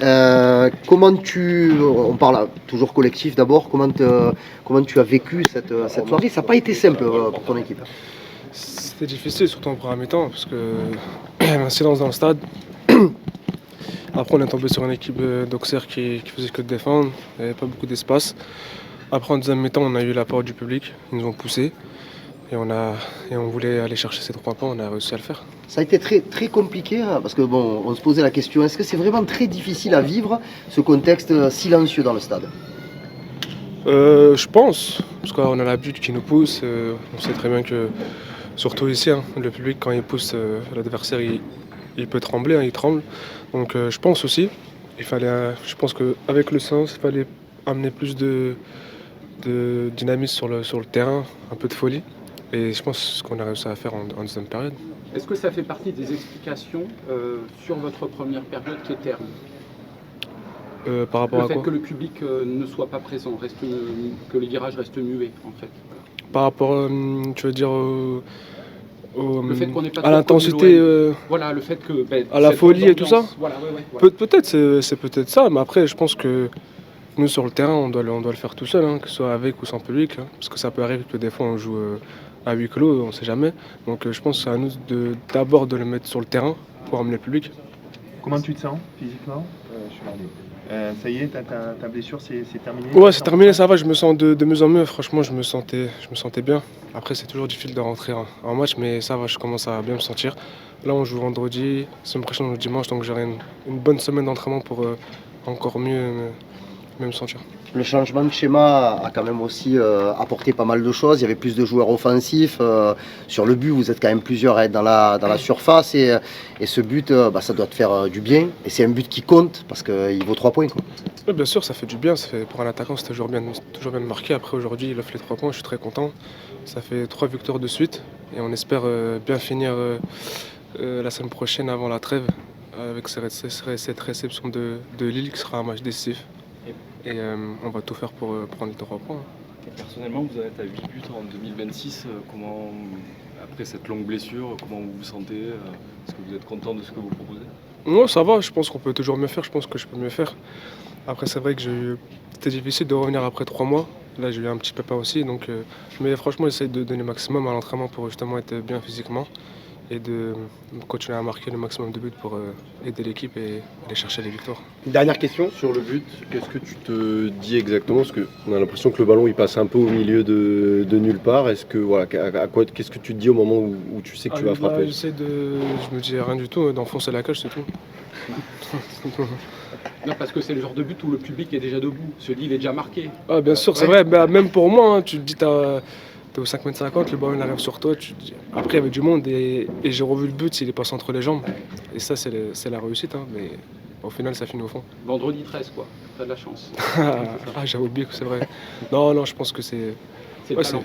On parle toujours collectif d'abord, comment tu as vécu cette soirée? Ça n'a pas été simple pour ton équipe. C'était difficile, surtout en première mi-temps, parce que il y avait un silence dans le stade. Après, on est tombé sur une équipe d'Auxerre qui faisait que de défendre, il n'y avait pas beaucoup d'espace. Après, en deuxième mi-temps, on a eu l'apport du public, ils nous ont poussés et on voulait aller chercher ces 3 points, on a réussi à le faire. Ça a été très, très compliqué parce que bon, on se posait la question, est-ce que c'est vraiment très difficile à vivre ce contexte silencieux dans le stade? Je pense, parce qu'on a la butte qui nous pousse, on sait très bien que, surtout ici, hein, le public quand il pousse l'adversaire, il peut trembler, hein, il tremble. Donc je pense aussi, je pense qu'avec le sens, il fallait amener plus de dynamisme sur le terrain, un peu de folie. Et je pense que c'est ce qu'on a réussi à faire en deuxième période. Est-ce que ça fait partie des explications sur votre première période qui est terme? Par rapport à Le fait quoi? que le public ne soit pas présent, que les virages restent muets en fait. Par rapport, tu veux dire, Le fait qu'on n'ait pas à l'intensité, voilà, le fait que à la folie et tout ça. Voilà, ouais. Peut-être, c'est peut-être ça, mais après, je pense que nous, sur le terrain, on doit le faire tout seul, hein, que ce soit avec ou sans public, hein, parce que ça peut arriver que des fois, on joue à huis clos, on ne sait jamais. Donc je pense que c'est à nous d'abord de le mettre sur le terrain pour amener le public. Comment tu te sens physiquement? Ça y est, ta blessure, c'est terminé? Ouais, c'est terminé, ça va, je me sens de mieux en mieux. Franchement, je me sentais bien. Après, c'est toujours difficile de rentrer en match, mais ça va, je commence à bien me sentir. Là, on joue vendredi, semaine prochaine, on joue dimanche, donc j'aurai une bonne semaine d'entraînement pour encore mieux me sentir. Le changement de schéma a quand même aussi apporté pas mal de choses. Il y avait plus de joueurs offensifs. Sur le but, vous êtes quand même plusieurs à être dans la surface. Et ce but, ça doit te faire du bien. Et c'est un but qui compte parce qu'il vaut 3 points. Quoi. Oui, bien sûr, ça fait du bien. Pour un attaquant, c'est toujours bien de marquer. Après, aujourd'hui, il offre les 3 points. Je suis très content. Ça fait 3 victoires de suite. Et on espère bien finir la semaine prochaine avant la trêve avec cette réception de Lille qui sera un match décisif. Et on va tout faire pour prendre les 3 points. Et personnellement, vous en êtes à 8 buts en 2026. Comment, après cette longue blessure, comment vous vous sentez? Est-ce que vous êtes content de ce que vous proposez? Moi, ça va. Je pense qu'on peut toujours mieux faire. Je pense que je peux mieux faire. Après, c'est vrai que c'était difficile de revenir après 3 mois. Là, j'ai eu un petit pépin aussi. Mais franchement, j'essaie de donner le maximum à l'entraînement pour justement être bien physiquement et de continuer à marquer le maximum de buts pour aider l'équipe et aller chercher les victoires. Dernière question sur le but, qu'est-ce que tu te dis exactement? Parce qu'on a l'impression que le ballon il passe un peu au milieu de nulle part. Est-ce que voilà, qu'est-ce que tu te dis au moment où tu sais que tu vas frapper? Je me dis rien du tout, d'enfoncer la cage, c'est tout. Non, parce que c'est le genre de but où le public est déjà debout, se dit il est déjà marqué. Ah, bien sûr, c'est vrai, même pour moi, hein, tu te dis t'es au 5,50 m, le ballon il arrive sur toi. Après, il y avait du monde et j'ai revu le but, il est passé entre les jambes. Et ça, c'est la réussite, hein, mais au final, ça finit au fond. Vendredi 13, quoi. T'as de la chance. J'avais oublié que c'est vrai. Non, je pense que c'est le talent.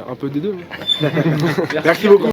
un peu des deux. Merci beaucoup.